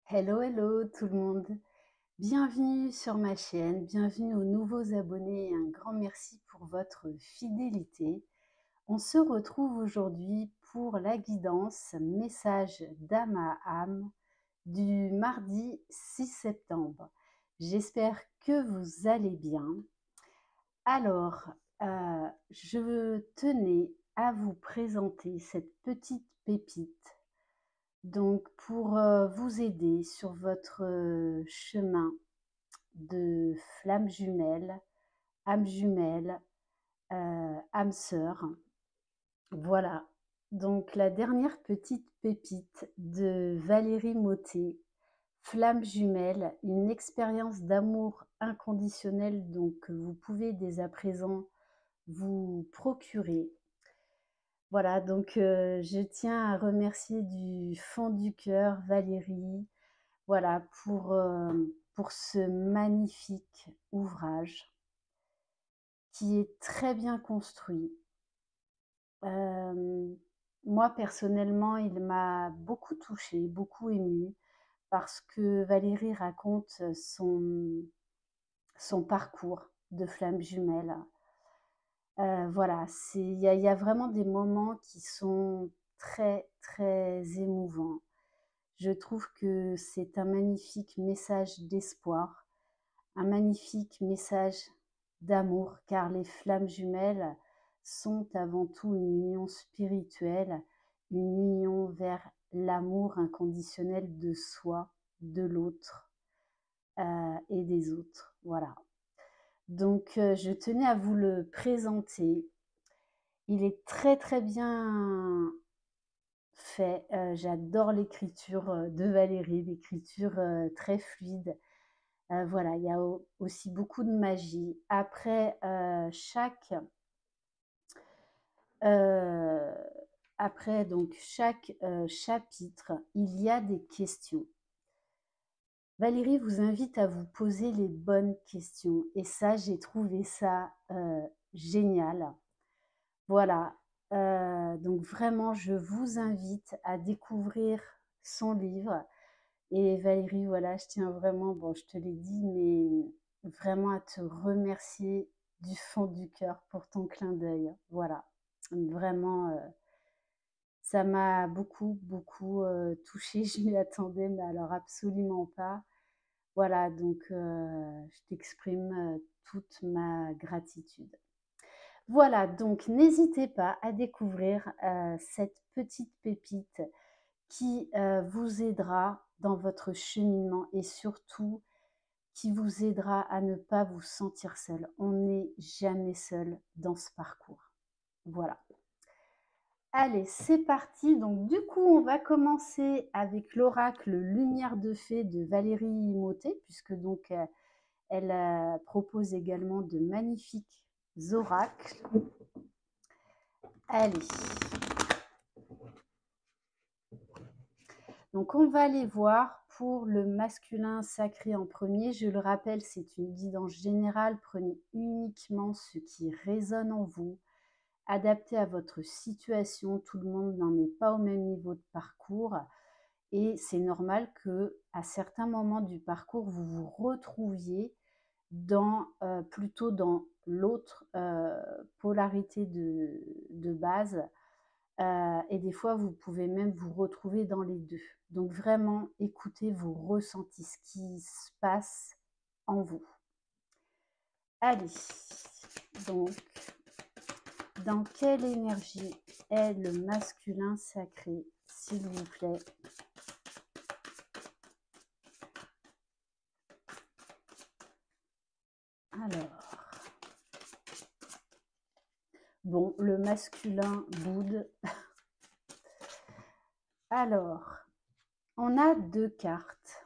Hello, hello tout le monde. Bienvenue sur ma chaîne, bienvenue aux nouveaux abonnés et un grand merci pour votre fidélité. On se retrouve aujourd'hui pour la guidance message d'âme à âme du mardi 6 septembre. J'espère que vous allez bien. Alors, je tenais à vous présenter cette petite pépite donc pour, vous aider sur votre, chemin de flamme jumelle, âme sœur. Voilà, donc la dernière petite pépite de Valérie Mottet, flamme jumelle, une expérience d'amour inconditionnel donc que vous pouvez dès à présent vous procurer. Voilà, donc je tiens à remercier du fond du cœur Valérie, voilà, pour ce magnifique ouvrage qui est très bien construit. Hem, Moi personnellement, il m'a beaucoup touchée, beaucoup émue parce que Valérie raconte son parcours de flamme jumelle. Voilà, il y a vraiment des moments qui sont très, très émouvants. Je trouve que c'est un magnifique message d'espoir, un magnifique message d'amour, car les flammes jumelles sont avant tout une union spirituelle, une union vers l'amour inconditionnel de soi, de l'autre et des autres. Voilà. Donc, je tenais à vous le présenter. Il est très très bien fait. J'adore l'écriture de Valérie, l'écriture très fluide. Voilà, il y a aussi beaucoup de magie. Après euh, chaque chapitre, il y a des questions. Valérie vous invite à vous poser les bonnes questions. Et ça, j'ai trouvé ça génial. Voilà, donc vraiment, je vous invite à découvrir son livre. Et Valérie, voilà, je tiens vraiment, bon, je te l'ai dit, mais vraiment à te remercier du fond du cœur pour ton clin d'œil. Voilà, vraiment, ça m'a beaucoup, beaucoup touchée. Je m'y attendais, mais alors absolument pas. Voilà, donc je t'exprime toute ma gratitude. Voilà, donc n'hésitez pas à découvrir cette petite pépite qui vous aidera dans votre cheminement et surtout qui vous aidera à ne pas vous sentir seul. On n'est jamais seul dans ce parcours. Voilà. Allez, c'est parti. Donc du coup, on va commencer avec l'oracle Lumière de fée de Valérie Mottet, puisque donc elle propose également de magnifiques oracles. Allez, donc on va aller voir pour le masculin sacré en premier. Je le rappelle, c'est une guidance générale. Prenez uniquement ce qui résonne en vous, adapté à votre situation. Tout le monde n'en est pas au même niveau de parcours. Et c'est normal que à certains moments du parcours, vous vous retrouviez plutôt dans l'autre polarité de base. Et des fois, vous pouvez même vous retrouver dans les deux. Donc vraiment, écoutez vos ressentis, ce qui se passe en vous. Allez, donc, dans quelle énergie est le masculin sacré, s'il vous plaît? Alors, bon, le masculin boude. Alors, on a deux cartes.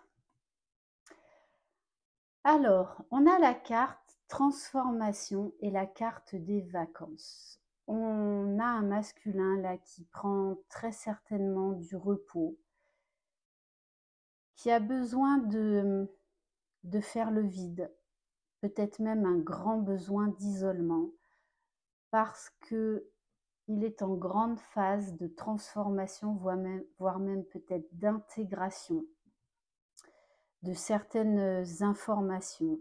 Alors, on a la carte transformation et la carte des vacances. On a un masculin là qui prend très certainement du repos, qui a besoin de faire le vide, peut-être même un grand besoin d'isolement, parce que il est en grande phase de transformation, voire même peut-être d'intégration. de certaines informations.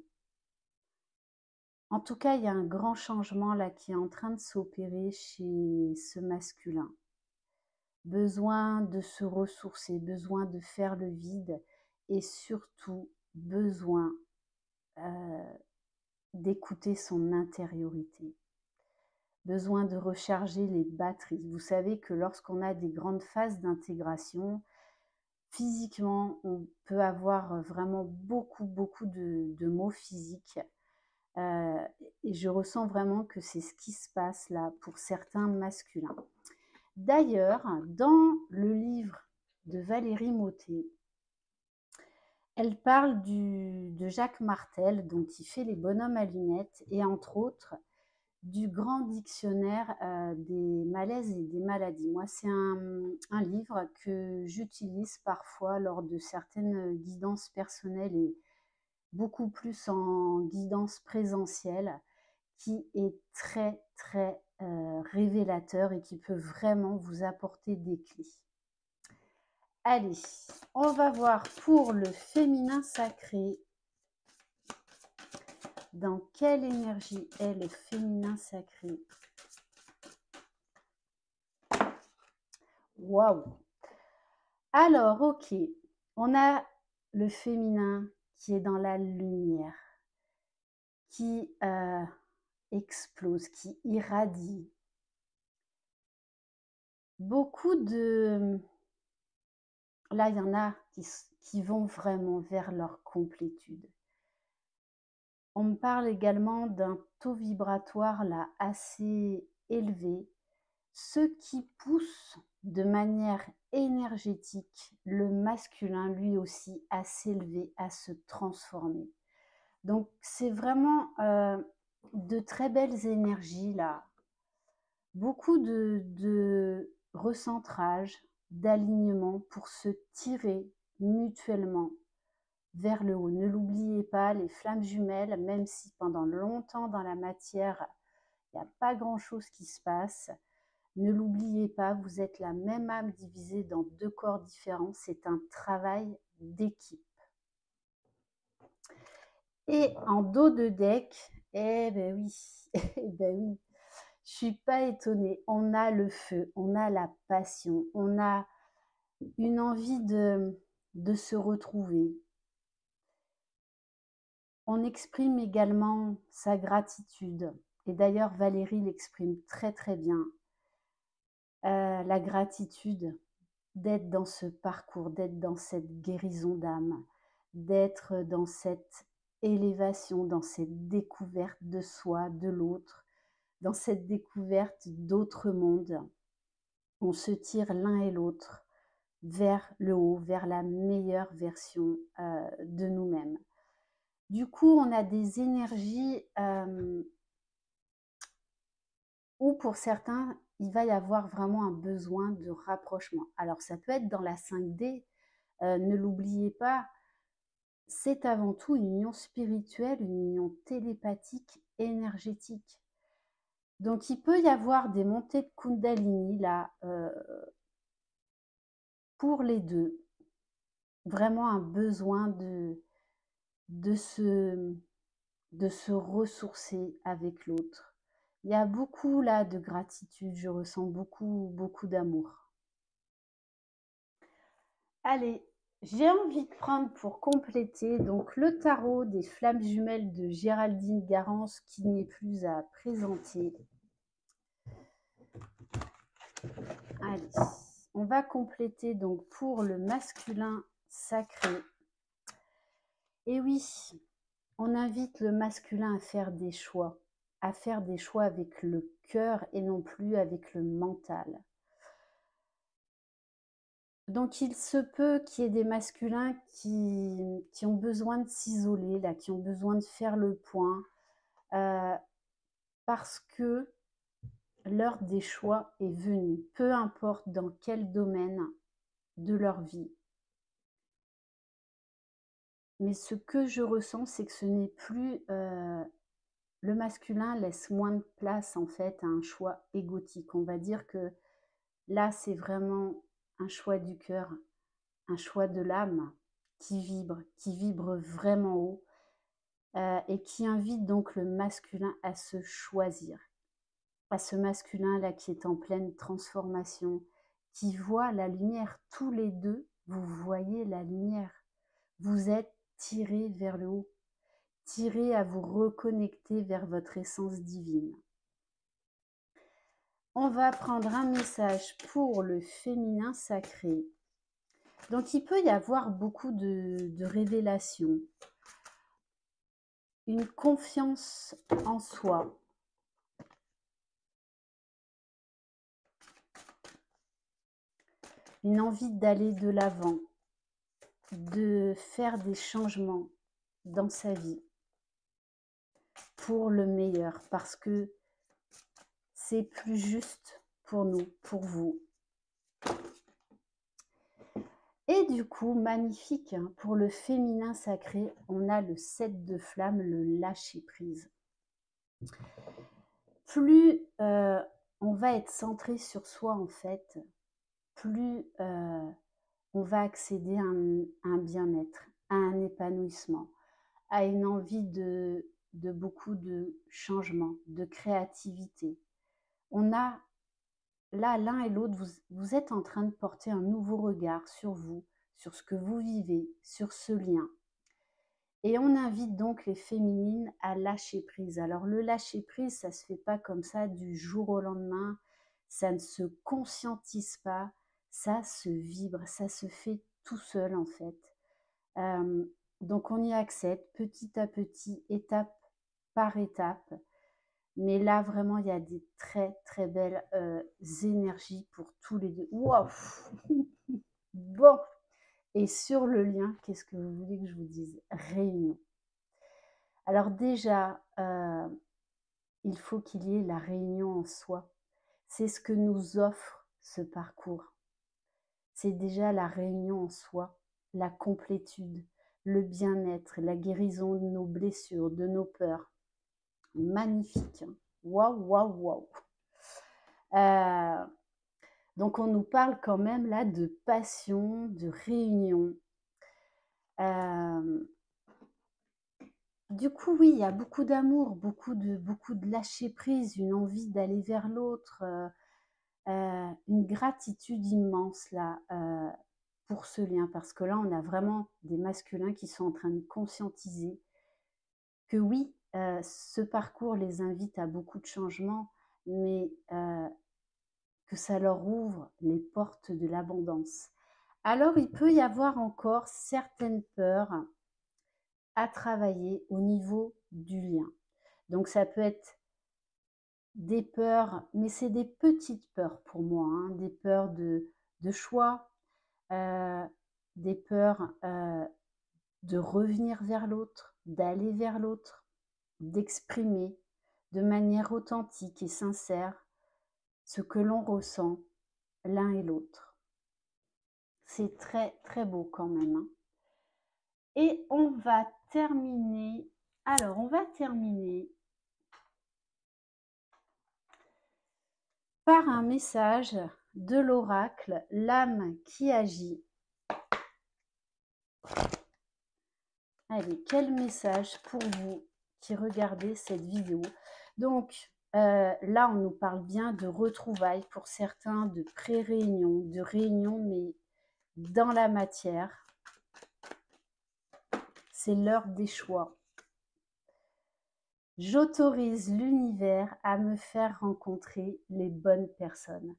En tout cas, il y a un grand changement là qui est en train de s'opérer chez ce masculin. Besoin de se ressourcer, besoin de faire le vide et surtout besoin d'écouter son intériorité. Besoin de recharger les batteries. Vous savez que lorsqu'on a des grandes phases d'intégration, physiquement, on peut avoir vraiment beaucoup de maux physiques. Et je ressens vraiment que c'est ce qui se passe là pour certains masculins. D'ailleurs, dans le livre de Valérie Mottet, elle parle de Jacques Martel, donc qui fait les bonhommes à lunettes, et entre autres du grand dictionnaire des malaises et des maladies. Moi, c'est un livre que j'utilise parfois lors de certaines guidances personnelles et beaucoup plus en guidance présentielle, qui est très révélateur et qui peut vraiment vous apporter des clés. Allez, on va voir pour le féminin sacré. Dans quelle énergie est le féminin sacré? Waouh! Alors, ok, on a le féminin qui est dans la lumière, qui explose, qui irradie. Beaucoup de... Là, il y en a qui vont vraiment vers leur complétude. On me parle également d'un taux vibratoire là assez élevé, ce qui pousse de manière énergétique le masculin lui aussi à s'élever, à se transformer. Donc c'est vraiment de très belles énergies là, beaucoup de recentrage, d'alignement pour se tirer mutuellement vers le haut. Ne l'oubliez pas, les flammes jumelles, même si pendant longtemps dans la matière, il n'y a pas grand-chose qui se passe, ne l'oubliez pas, vous êtes la même âme divisée dans deux corps différents. C'est un travail d'équipe. Et en dos de deck, eh ben oui, eh ben oui, je suis pas étonnée. On a le feu, on a la passion, on a une envie de se retrouver. On exprime également sa gratitude. Et d'ailleurs, Valérie l'exprime très bien. La gratitude d'être dans ce parcours, d'être dans cette guérison d'âme, d'être dans cette élévation, dans cette découverte de soi, de l'autre, dans cette découverte d'autres mondes. On se tire l'un et l'autre vers le haut, vers la meilleure version de nous-mêmes. Du coup, on a des énergies où pour certains, il va y avoir vraiment un besoin de rapprochement. Alors, ça peut être dans la 5D, ne l'oubliez pas, c'est avant tout une union spirituelle, une union télépathique, énergétique. Donc, il peut y avoir des montées de Kundalini là, pour les deux. Vraiment un besoin de se ressourcer avec l'autre. Il y a beaucoup là de gratitude, je ressens beaucoup d'amour. Allez, j'ai envie de prendre pour compléter donc le tarot des flammes jumelles de Géraldine Garance qui n'est plus à présenter. Allez, on va compléter donc pour le masculin sacré. Et oui, on invite le masculin à faire des choix avec le cœur et non plus avec le mental. Donc il se peut qu'il y ait des masculins qui ont besoin de s'isoler, là, qui ont besoin de faire le point, parce que l'heure des choix est venue, peu importe dans quel domaine de leur vie. Mais ce que je ressens, c'est que ce n'est plus... le masculin laisse moins de place en fait à un choix égotique. On va dire que là, c'est vraiment un choix du cœur, un choix de l'âme, qui vibre vraiment haut et qui invite donc le masculin à se choisir, à ce masculin-là qui est en pleine transformation, qui voit la lumière. Tous les deux, vous voyez la lumière. Vous êtes tirés vers le haut, tirés à vous reconnecter vers votre essence divine. On va prendre un message pour le féminin sacré. Donc, il peut y avoir beaucoup de révélations, une confiance en soi, une envie d'aller de l'avant, de faire des changements dans sa vie pour le meilleur, parce que c'est plus juste pour nous, pour vous. Et du coup, magnifique, hein, pour le féminin sacré, on a le 7 de flamme, le lâcher prise. Plus on va être centré sur soi en fait, plus on va accéder à un bien-être, à un épanouissement, à une envie de beaucoup de changements, de créativité. On a là, l'un et l'autre, vous êtes en train de porter un nouveau regard sur vous, sur ce que vous vivez, sur ce lien. Et on invite donc les féminines à lâcher prise. Alors le lâcher prise, ça ne se fait pas comme ça du jour au lendemain, ça ne se conscientise pas, ça se vibre, ça se fait tout seul en fait. Donc on y accède petit à petit, étape par étape. Mais là, vraiment, il y a des très, très belles énergies pour tous les deux. Waouh. Bon. Et sur le lien, qu'est-ce que vous voulez que je vous dise? Réunion. Alors déjà, il faut qu'il y ait la réunion en soi. C'est ce que nous offre ce parcours. C'est déjà la réunion en soi, la complétude, le bien-être, la guérison de nos blessures, de nos peurs. Magnifique. Waouh, waouh, waouh. Donc on nous parle quand même là de passion, de réunion. Du coup, oui, il y a beaucoup d'amour, beaucoup de lâcher prise, une envie d'aller vers l'autre, une gratitude immense là pour ce lien, parce que là, on a vraiment des masculins qui sont en train de conscientiser que oui, ce parcours les invite à beaucoup de changements, mais que ça leur ouvre les portes de l'abondance. Alors, il peut y avoir encore certaines peurs à travailler au niveau du lien. Donc, ça peut être des peurs, mais c'est des petites peurs pour moi, hein, des peurs de choix, des peurs de revenir vers l'autre, d'aller vers l'autre, d'exprimer de manière authentique et sincère ce que l'on ressent l'un et l'autre. C'est très, très beau quand même, hein. Et on va terminer, alors on va terminer par un message de l'oracle, l'âme qui agit. Allez, quel message pour vous qui regardez cette vidéo? Donc, là, on nous parle bien de retrouvailles pour certains, de pré-réunion, de réunion, mais dans la matière. C'est l'heure des choix. J'autorise l'univers à me faire rencontrer les bonnes personnes.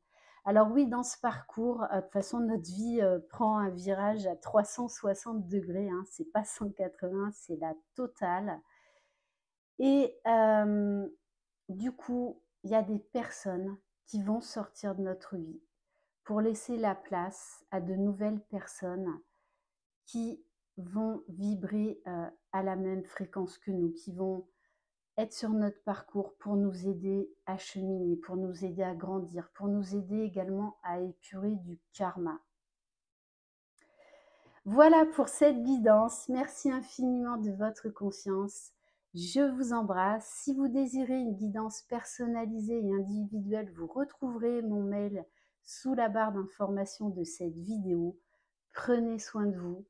Alors oui, dans ce parcours, de toute façon, notre vie prend un virage à 360 degrés, hein, c'est pas 180, c'est la totale. Et du coup, il y a des personnes qui vont sortir de notre vie pour laisser la place à de nouvelles personnes qui vont vibrer à la même fréquence que nous, qui vont être sur notre parcours pour nous aider à cheminer, pour nous aider à grandir, pour nous aider également à épurer du karma. Voilà pour cette guidance. Merci infiniment de votre confiance. Je vous embrasse. Si vous désirez une guidance personnalisée et individuelle, vous retrouverez mon mail sous la barre d'information de cette vidéo. Prenez soin de vous.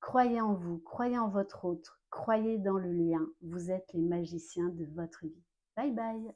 Croyez en vous, croyez en votre autre, croyez dans le lien. Vous êtes les magiciens de votre vie. Bye bye.